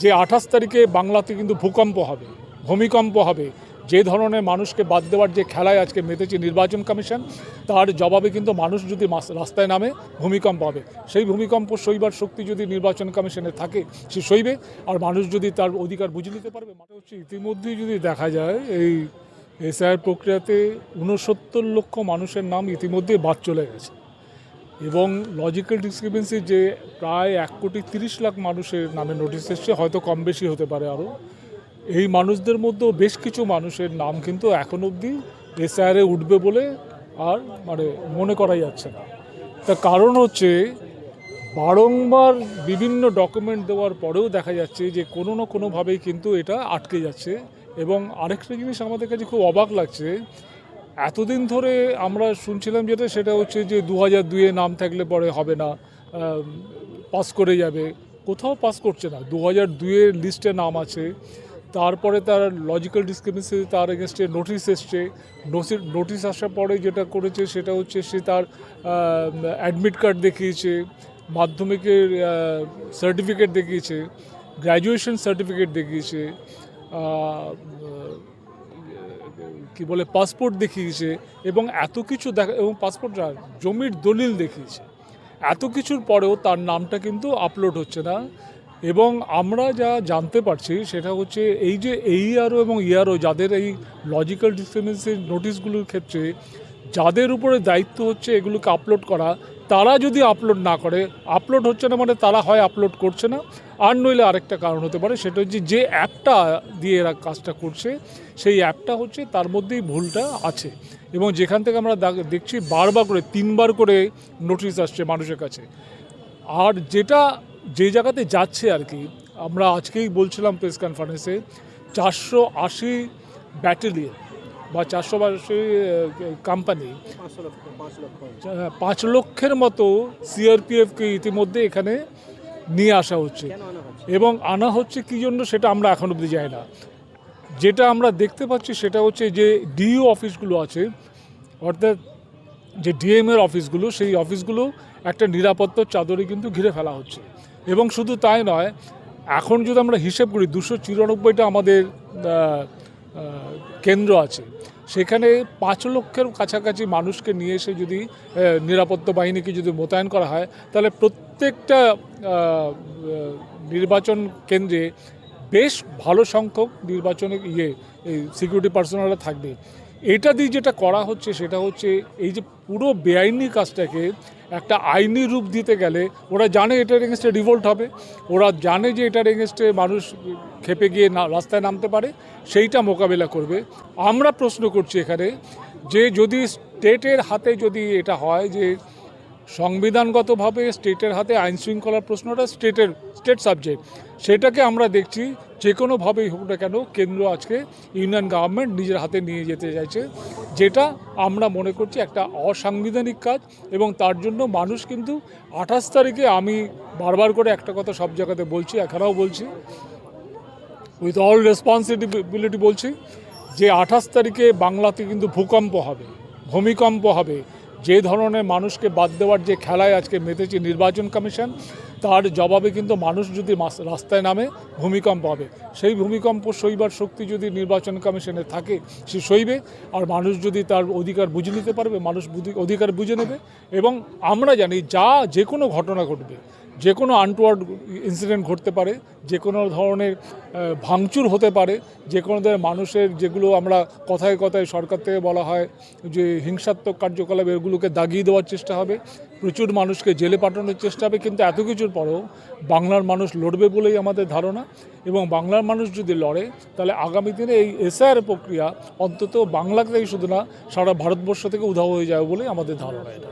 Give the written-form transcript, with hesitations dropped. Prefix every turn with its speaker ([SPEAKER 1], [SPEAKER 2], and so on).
[SPEAKER 1] যে 28 তারিখে বাংলাতে কিন্তু ভূমিকম্প হবে, যে ধরনের মানুষকে বাদ দেওয়ার যে খেলায় আজকে মেতেছে নির্বাচন কমিশন, তার জবাবে কিন্তু মানুষ যদি রাস্তায় নামে ভূমিকম্প হবে। সেই ভূমিকম্প সইবার শক্তি যদি নির্বাচন কমিশনে থাকে সে সইবে, আর মানুষ যদি তার অধিকার বুঝে নিতে পারবে। মানে হচ্ছে ইতিমধ্যেই যদি দেখা যায় এই এসআইআর প্রক্রিয়াতে 69 লক্ষ মানুষের নাম ইতিমধ্যে বাদ চলে গেছে, এবং লজিক্যাল ডিসক্রিপেন্সি যে প্রায় 1,30,00,000 মানুষের নামে নোটিশ এসছে, হয়তো কম বেশি হতে পারে আরও। এই মানুষদের মধ্যেও বেশ কিছু মানুষের নাম কিন্তু এখন অবধি এসআইআরে উঠবে বলে আর মনে করা যাচ্ছে না। তার কারণ হচ্ছে বারংবার বিভিন্ন ডকুমেন্ট দেওয়ার পরেও দেখা যাচ্ছে যে কোনো না কোনোভাবেই কিন্তু এটা আটকে যাচ্ছে। এবং আরেকটা জিনিস আমাদের কাছে খুব অবাক লাগছে, এতদিন ধরে আমরা শুনছিলাম সেটা হচ্ছে যে 2002-এ নাম থাকলে পরে হবে না, পাস করে যাবে। কোথাও পাস করছে না। 2002-এর লিস্টে নাম আছে, তারপরে তার লজিক্যাল ডিসক্রিপেন্সি তার এগেনস্টে নোটিশ এসছে। নোটিশ আসার পরে যেটা করেছে সেটা হচ্ছে সে তার অ্যাডমিট কার্ড দেখিয়েছে, মাধ্যমিকের সার্টিফিকেট দেখিয়েছে, গ্র্যাজুয়েশন সার্টিফিকেট দেখিয়েছে, কি বলে পাসপোর্ট দেখিয়েছে, এবং এত কিছু এবং পাসপোর্ট জমির দলিল দেখিয়েছে। এত কিছুর পরেও তার নামটা কিন্তু আপলোড হচ্ছে না। এবং আমরা যা জানতে পারছি সেটা হচ্ছে এই যে AERO এবং ERO যাদের এই লজিক্যাল ডিসক্রিপেন্সির নোটিশগুলোর ক্ষেত্রে যাদের উপরে দায়িত্ব হচ্ছে এগুলোকে আপলোড করা, তারা যদি আপলোড না করে, আপলোড হচ্ছে না মানে তারা হয় আপলোড করছে না, আর নইলে আরেকটা কারণ হতে পারে, সেটা হচ্ছে যে অ্যাপটা দিয়ে এরা কাজটা করছে সেই অ্যাপটা হচ্ছে তার মধ্যেই ভুলটা আছে। এবং যেখান থেকে আমরা দেখছি বারবার করে 3বার করে নোটিশ আসছে মানুষের কাছে। আর যেটা যে জায়গাতে যাচ্ছে আর কি, আমরা আজকেই বলছিলাম প্রেস কনফারেন্সে, 480 ব্যাটালিয়ন বা 480 কোম্পানি, 5 লক্ষের মতো CRPFকে ইতিমধ্যে এখানে নিয়ে আসা হচ্ছে। এবং আনা হচ্ছে কী জন্য সেটা আমরা এখন অবধি যাই না। যেটা আমরা দেখতে পাচ্ছি সেটা হচ্ছে যে DO অফিসগুলো আছে, অর্থাৎ যে DM-এর অফিসগুলো, সেই অফিসগুলো একটা নিরাপত্তার চাদরে কিন্তু ঘিরে ফেলা হচ্ছে। এবং শুধু তাই নয়, এখন যদি আমরা হিসেব করি 294টা আমাদের কেন্দ্র আছে, সেখানে 5 লক্ষের কাছাকাছি মানুষকে নিয়ে এসে যদি নিরাপত্তা বাহিনীকে যদি মোতায়েন করা হয়, তাহলে প্রত্যেকটা নির্বাচন কেন্দ্রে বেশ ভালো সংখ্যক নির্বাচনের এই সিকিউরিটি পার্সোনালরা থাকবে। এটা দিয়ে যেটা করা হচ্ছে সেটা হচ্ছে এই যে পুরো বেআইনি কাজটাকে একটা আইনি রূপ দিতে গেলে ওরা জানে এটার এগেনস্টে রিভোল্ট হবে, ওরা জানে যে এটার এগেনস্টে মানুষ খেপে গিয়ে রাস্তায় নামতে পারে, সেইটা মোকাবেলা করবে। আমরা প্রশ্ন করছি এখানে যে যদি স্টেটের হাতে যদি এটা হয় যে সংবিধানগতভাবে স্টেটের হাতে আইন শৃঙ্খলার প্রশ্নটা স্টেট সাবজেক্ট, সেটাকে আমরা দেখছি যে কোনোভাবেই হোক না কেন কেন্দ্র আজকে ইউনিয়ন গভর্নমেন্ট নিজের হাতে নিয়ে যেতে চাইছে, যেটা আমরা মনে করছি একটা অসাংবিধানিক কাজ। এবং তার জন্য মানুষ কিন্তু 28 তারিখে, আমি বারবার করে একটা কথা সব জায়গাতে বলছি, এখানেও বলছি, উইথ অল রেসপন্সিবিলিটি বলছি, যে 28 তারিখে বাংলাতে কিন্তু ভূমিকম্প হবে। যে ধরনের মানুষকে বাদ দেওয়ার যে খেলায় আজকে মেতেছে নির্বাচন কমিশন, তার জবাবে কিন্তু মানুষ যদি রাস্তায় নামে ভূমিকম্প হবে। সেই ভূমিকম্প সইবার শক্তি যদি নির্বাচন কমিশনে থাকে সে সইবে, আর মানুষ যদি তার অধিকার বুঝে নিতে পারবে, মানুষ অধিকার বুঝে নেবে। এবং আমরা জানি যে কোনো ঘটনা ঘটবে, যে কোনো আনটওয়ার্ড ইনসিডেন্ট ঘটতে পারে, যে কোনো ধরনের ভাঙচুর হতে পারে, যে কোনো ধরনের মানুষের যেগুলো আমরা কথায় কথায় সরকার থেকে বলা হয় যে হিংসাত্মক কার্যকলাপ, এগুলোকে দাগিয়ে দেওয়ার চেষ্টা হবে, প্রচুর মানুষকে জেলে পাঠানোর চেষ্টা হবে। কিন্তু এত কিছুর পরেও বাংলার মানুষ লড়বে বলেই আমাদের ধারণা। এবং বাংলার মানুষ যদি লড়ে, তাহলে আগামী দিনে এই এসআইআর প্রক্রিয়া অন্তত বাংলাতেই শুধু না, সারা ভারতবর্ষ থেকে উধাও হয়ে যাবে বলেই আমাদের ধারণা এটা।